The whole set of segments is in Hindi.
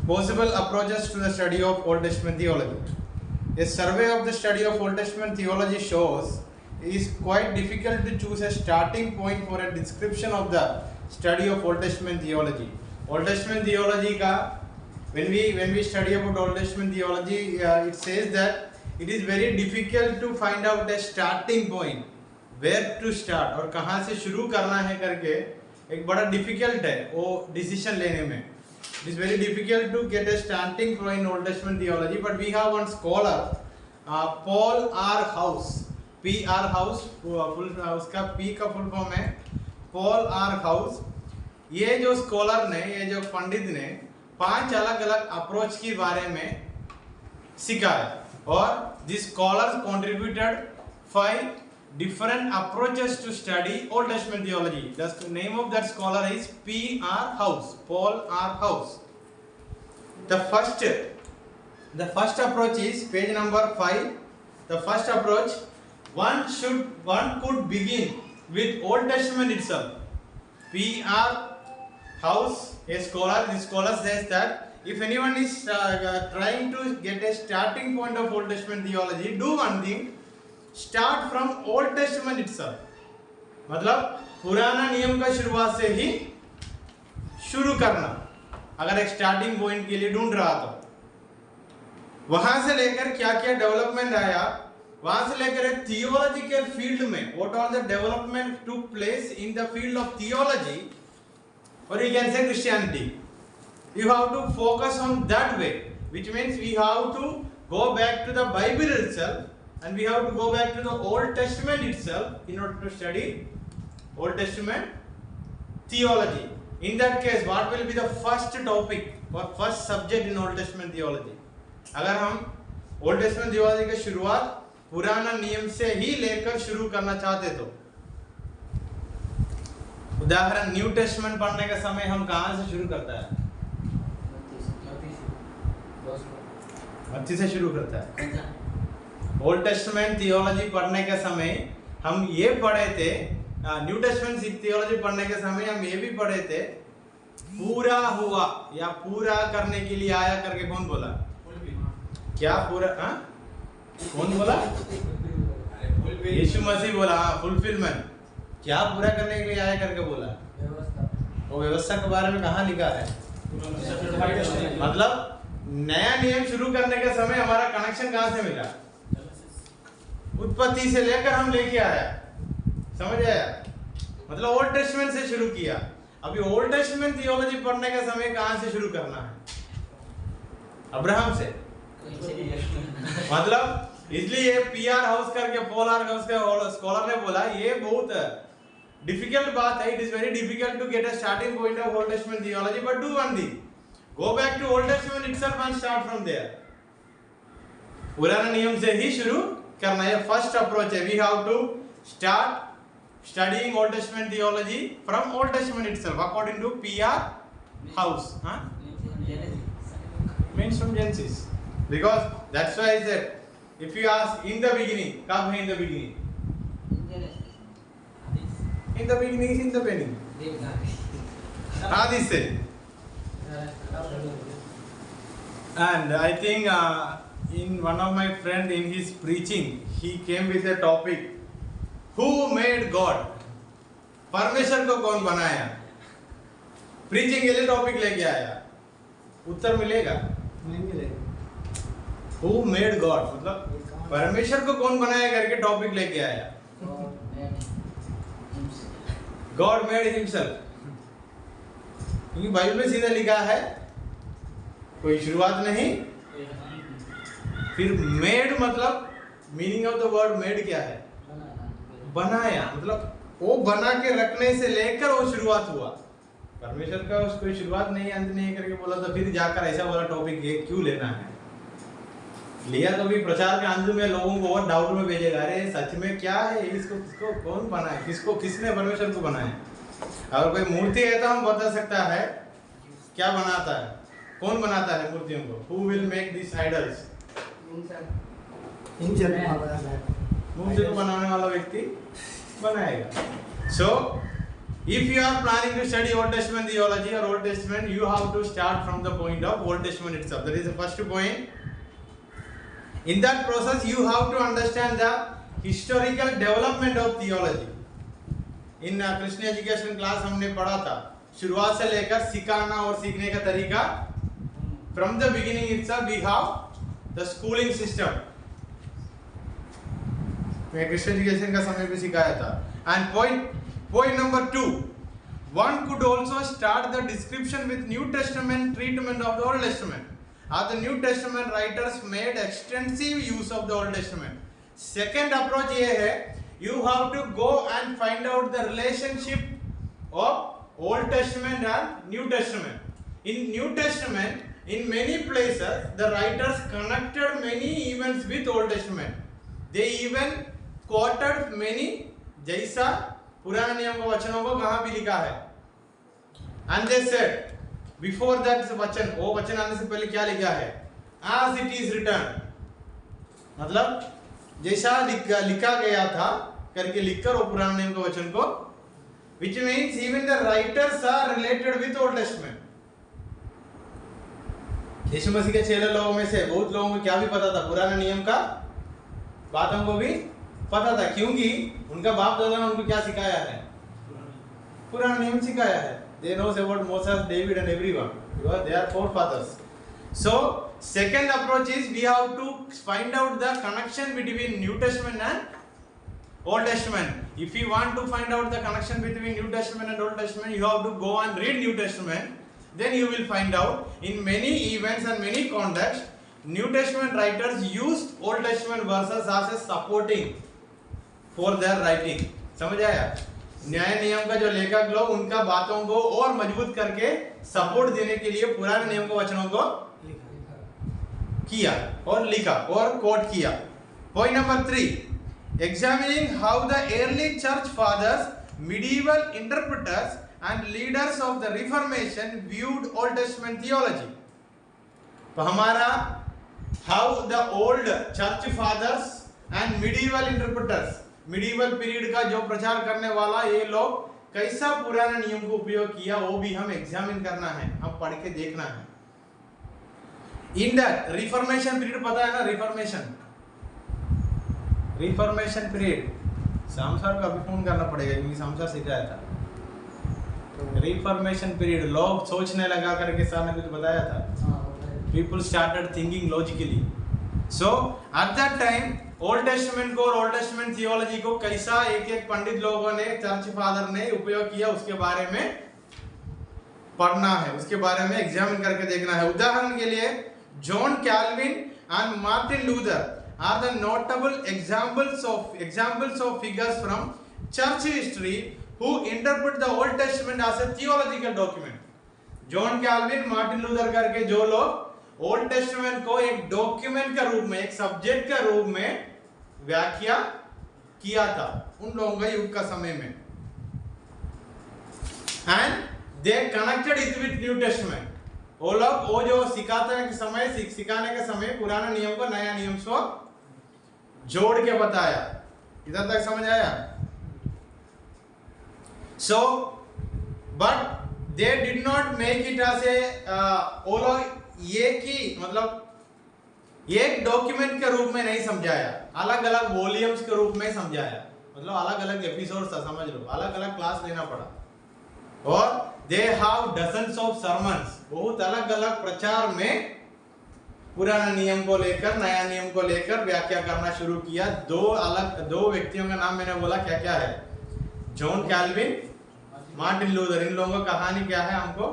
Possible approaches to the study of Old Testament theology. A survey of the study of Old Testament theology shows it is quite difficult to choose a starting point for a description of the study of Old Testament theology. Old Testament theology का when we study about Old Testament theology, it says that it is very difficult to find out a starting point, where to start और कहाँ से शुरू करना है करके एक बड़ा difficult है वो decision लेने में. It is very difficult to get a starting point in Old Testament theology, but we have one scholar, Paul R. House, P. R. House, उसका P का full form है Paul R. House. ये जो स्कॉलर ने, ये जो पंडित ने 5 अलग अलग अप्रोच के बारे में सिखाया और this scholar contributed 5 different approaches to study Old Testament theology. The name of that scholar is P. R. House, Paul R. House. The first approach is page number 5. The first approach, one could begin with Old Testament itself. P. R. House, a scholar, this scholar says that if anyone is trying to get a starting point of Old Testament theology, do one thing, start from Old Testament itself. मतलब पुराना नियम का शुरुआत से ही शुरू करना. अगर एक स्टार्टिंग पॉइंट के लिए ढूंढ रहा तो वहां से लेकर क्या क्या डेवलपमेंट आया, वहां से लेकर एक थियोलॉजिकल फील्ड में what all the development took place in the field of theology, or you can say Christianity. You have to focus on that way, which means we have to go back to the Bible itself and we have to go back to the Old Testament itself in order to study Old Testament theology. In that case, what will be the first topic or first subject in Old Testament theology? अगर हम Old Testament theology की शुरुआत पुराना नियम से ही लेकर शुरू करना चाहते तो उदाहरण न्यू टेस्टमेंट पढ़ने के समय हम कहाँ से शुरू करता है? मत्ती से शुरू करता है. ओल्ड टेस्टमेंट थियोलॉजी पढ़ने के समय हम ये पढ़े थे, न्यू टेस्टमेंट थियोलॉजी पढ़ने के समय हम ये भी पढ़े थे, पूरा हुआ या पूरा करने के लिए आया करके कौन बोला? क्या पूरा? कौन बोला? यीशु मसीह बोला. फुलफिलमेंट. क्या पूरा करने के लिए आया करके बोला? वो व्यवस्था के बारे में कहाँ लिखा है? मतलब नया नियम शुरू करने के समय हमारा कनेक्शन कहाँ से मिला? उत्पत्ति से लेकर हम लेके आया. समझ आया? मतलब ओल्ड टेस्टमेंट से शुरू किया. अभी ओल्ड टेस्टमेंट थियोलॉजी पढ़ने के समय कहाँ से शुरू करना है? अब्राहम से. मतलब इसलिए पीआर हाउस करके पॉल आर हाउस के स्कॉलर ने बोला ये बहुत डिफिकल्ट बात है. It is very difficult to get a starting point of Old Testament theology, but do one thing, go back to Old Testament itself and start from there. पुराना नियम से ही शुरू करना है. फर्स्ट अप्रोच है. We have to start studying Old Testament theology from Old Testament itself according to PR house. Means from genesis, because that's why I said if you ask in the beginning, कब है in the beginning? In the beginning is in the beginning. Adi said. And I think in one of my friend in his preaching, he came with a topic, who made God? परमेश्वर को कौन बनाया? प्रीचिंग के लिए टॉपिक लेके आया. उत्तर मिलेगा? नहीं मिलेगा. Who made God? मतलब परमेश्वर को कौन बनाया करके टॉपिक लेके आया. God made himself. क्योंकि बाइबल में सीधा लिखा है कोई शुरुआत नहीं. फिर मेड मतलब meaning of the word made क्या है? बनाया. मतलब वो बना के रखने से लेकर वो शुरुआत हुआ. परमेश्वर का कोई शुरुआत नहीं अंत नहीं करके बोला तो फिर जाकर ऐसा वाला टॉपिक क्यों लेना है? लिया तो भी प्रचार के अंत में लोगों को और डाउट में भेजेगा, अरे सच में क्या है इसको, किसको कौन बनाया, किसने परमेश्वर को बनाया? अगर कोई मूर्ति है तो हम बता सकता है क्या बनाता है, कौन बनाता है मूर्तियों को? Who will make this idols? मूर्ति को बनाने वाला व्यक्ति बनाएगा. सो If you are planning to study Old Testament theology or Old Testament, you have to start from the point of Old Testament itself. That is the first point. In that process, you have to understand the historical development of theology. In Christian education class हमने पढ़ा था शुरुआत से लेकर सिखाना और सीखने का तरीका. From the beginning itself, we have the schooling system. मैं Christian education का समय भी सिखाया था. And point number 2, one could also start the description with New Testament treatment of the Old Testament. As the New Testament writers made extensive use of the Old Testament. Second approach ये है, you have to go and find out the relationship of Old Testament and New Testament. In New Testament, in many places, the writers connected many events with Old Testament. They even quoted many, जैसा पुराने नियम के वचनों को कहाँ भी लिखा है. And they said, before that वचन, वो वचन आने से पहले क्या लिखा है? As it is written. मतलब जैसा लिखा गया था करके लिखकर वो पुराने नियम के वचन को, which means even the writers are related with Old Testament. यीशु मसीह के चेले लोगों में से बहुत लोगों को क्या भी पता था, पुराने नियम का बातों को भी पता था, क्योंकि उनका बाप दादा ने उनको क्या सिखाया है? पुराना नियम सिखाया है. They knows about Moses, David and everyone because they are forefathers. So second approach is we have to find out the connection between New Testament and Old Testament. If you want to find out the connection between New Testament and Old Testament, you have to go and read New Testament. Then you will find out in many events and many contexts, New Testament writers used Old Testament verses as a supporting for their writing. समझ आया? न्याय नियम का जो लेखक लोग उनका बातों को और मजबूत करके सपोर्ट देने के लिए पुराने नियम के वचनों को किया और लिखा और कोट किया. Point number 3, examining how the early church fathers, medieval interpreters and leaders of the Reformation viewed Old Testament theology. तो हमारा how the old church fathers and medieval interpreters, medieval period का जो प्रचार करने वाला ये लोग कैसा पुराना नियम को उपयोग किया वो भी हम एग्जामिन करना है, हम पढ़ के देखना है. In that Reformation period पता है ना, Reformation period शाम सर को अभी फोन करना पड़ेगा क्योंकि शाम सर सिखाया था. Reformation period लोग सोचने लगा करके सर ने कुछ बताया था. People started thinking logically. So at that time old testament को और ओल्ड टेस्टामेंट थियोलॉजी को कैसा एक एक पंडित लोगों ने, चर्च फादर ने उपयोग किया उसके बारे में पढ़ना है, उसके बारे में एग्जामिन करके देखना है. उदाहरण के लिए John Calvin and Martin Luther are the notable examples of figures from church history who interpret the Old Testament as a theological document. John Calvin, Martin Luther करके जो लोग ओल्ड टेस्टामेंट को एक डॉक्यूमेंट का रूप में, एक सब्जेक्ट का रूप में व्याख्या किया था उन लोगों का युग का समय में. And they connected it with new testament. वो लोग वो जो सिखाने के समय पुराना नियम को नया नियम से जोड़ के बताया. इधर तक समझ आया? So but they did not make it as a वो लोग ये की मतलब एक डॉक्यूमेंट के रूप में नहीं समझाया, अलग अलग वॉल्यूम्स के रूप में समझाया. मतलब अलग अलग एपिसोड्स था, समझ लो, अलग अलग क्लास लेना पड़ा. और they have dozens of sermons, बहुत अलग अलग प्रचार में पुराना नियम को लेकर नया नियम को लेकर व्याख्या करना शुरू किया. दो व्यक्तियों का नाम मैंने बोला, क्या क्या है? John Calvin, Martin Luther. इन लोगों की कहानी क्या है हमको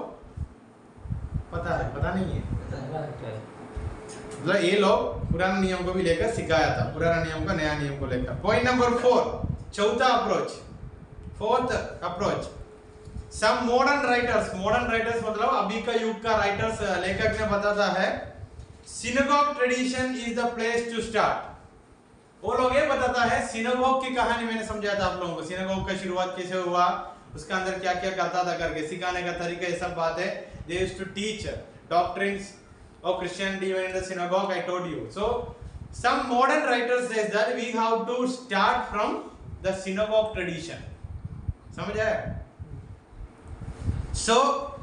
पता है? पता नहीं है. मतलब ये लोग पुराने नियम को भी लेकर सिखाया था, पुराना नियम का नया नियम को लेकर. पॉइंट नंबर 4, चौथा approach, fourth approach. Some modern writers मतलब अभी का युग का राइटर्स, लेखक ने बताता है synagogue tradition is the place to start. वो लोग ये बताता है, सिनेगॉग की कहानी मैंने समझाया था आप लोगों को, सिनेगॉग का शुरुआत कैसे हुआ, उसका अंदर क्या क्या करता था करके, सिखाने का तरीका, ये सब बात है. They used to teach doctrines of Christianity even in the synagogue, I told you. So some modern writers says that we have to start from the synagogue tradition. समझ आया? So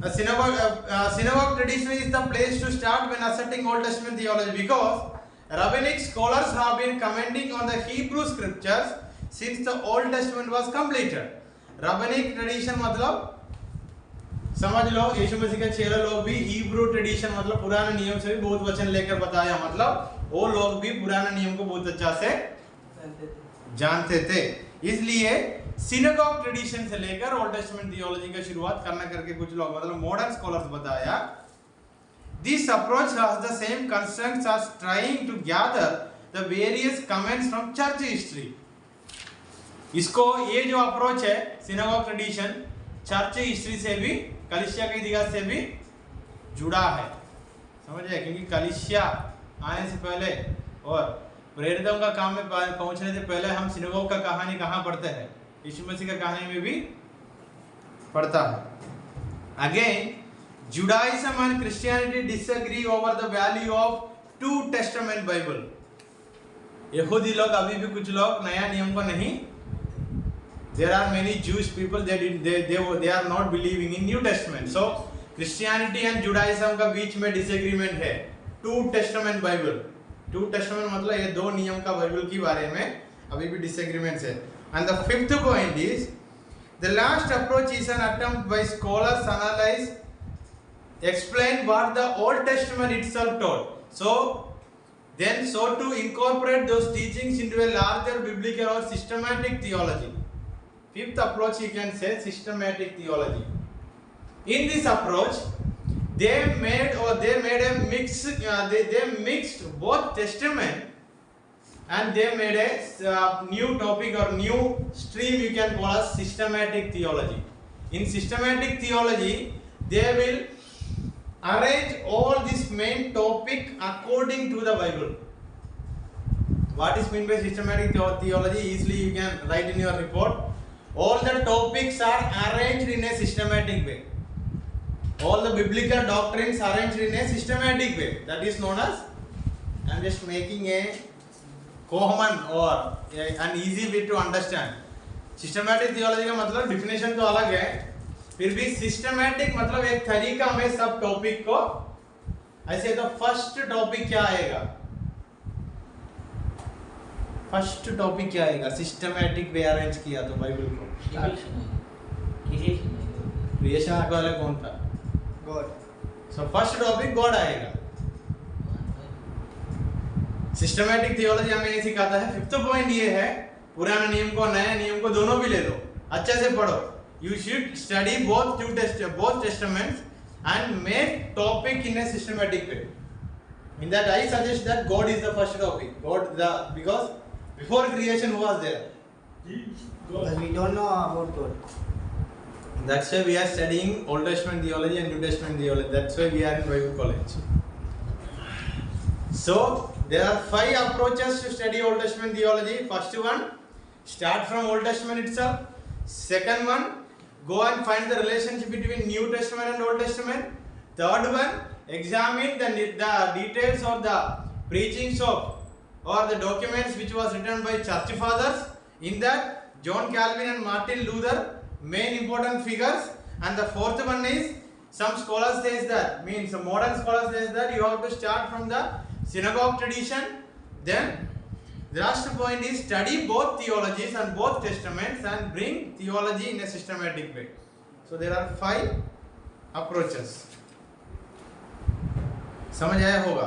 a synagogue tradition is the place to start when asserting Old Testament theology, because rabbinic scholars have been commenting on the Hebrew scriptures since the Old Testament was completed. Rabbinic tradition मतलब समझ लो, यीशु मसीह के चेले लोग भी हिब्रू ट्रेडिशन मतलब पुराने नियम से भी बहुत वचन लेकर बताया, मतलब वो लोग भी पुराने नियम को बहुत अच्छा से जानते थे। इसलिए सिनेगॉग ट्रेडिशन से लेकर ओल्ड टेस्टामेंट थियोलॉजी का शुरुआत करना करके कुछ लोग मतलब मॉडर्न स्कॉलर्स बताया। This approach has the same constraints as trying to gather the various comments from church history. इसको ये जो अप्रोच है सिनेगॉग ट्रेडिशन चर्च हिस्ट्री से भी, कलीसिया के इतिहास से भी जुड़ा है, समझे? क्योंकि कलीसिया आने से पहले और प्रेरितों का काम में पहुंचने से पहले हम सिनेगॉग का कहानी कहाँ पढ़ते हैं? यीशु मसीह का कहानी में भी पढ़ता है। Again Judaism and Christianity disagree over the value of two testament Bible. यहूदी लोग अभी भी कुछ लोग नया नियम को नहीं, there are many Jewish people they are not believing in New Testament. So Christianity and Judaism का बीच में disagreement है two testament Bible. Two testament मतलब ये दो नियम का बाइबल के बारे में अभी भी disagreements है। And the fifth point is the last approach is an attempt by scholars to analyze, explain what the Old Testament itself taught. So to incorporate those teachings into a larger biblical or systematic theology. Fifth approach you can say systematic theology. In this approach, they mixed both testament and they made a new topic or new stream you can call as systematic theology. In systematic theology, they will arrange all this main topic according to the Bible. What is meant by systematic theology? Easily you can write in your report. All the topics are arranged in a systematic way. All the biblical doctrines arranged in a systematic way. That is known as, I am just making a common or an easy way to understand. Systematic theology का मतलब definition तो अलग है, फिर भी systematic मतलब एक तरीका में सब टॉपिक को ऐसे। तो फर्स्ट टॉपिक क्या आएगा? फर्स्ट टॉपिक क्या आएगा? सिस्टमैटिक वे अरेंज किया तो बाइबल को क्रिएशन वाला कौन था? God. So first topic God आएगा। सिस्टमैटिक थियोलॉजी हमें ये सिखाता है। फिफ्थ पॉइंट ये है, पुराने नियम को नया नियम को दोनों भी ले लो, अच्छे से पढ़ो। You should study both testaments and make topic in a systematic way. In that I suggest that God is the first topic. Because before creation who was there? But we don't know about God. That's why we are studying Old Testament theology and New Testament theology. That's why we are in Bible college. So there are 5 approaches to study Old Testament theology. First one, start from Old Testament itself. Second one, go and find the relationship between New Testament and Old Testament. Third one, examine the details of the preachings of or the documents which was written by church fathers. In that, John Calvin and Martin Luther, main important figures. And the fourth one is, some scholars says that, means a modern scholar says that you have to start from the synagogue tradition. Then the last point is study both theologies and both testaments and bring theology in a systematic way. So there are 5 approaches. समझ आया होगा?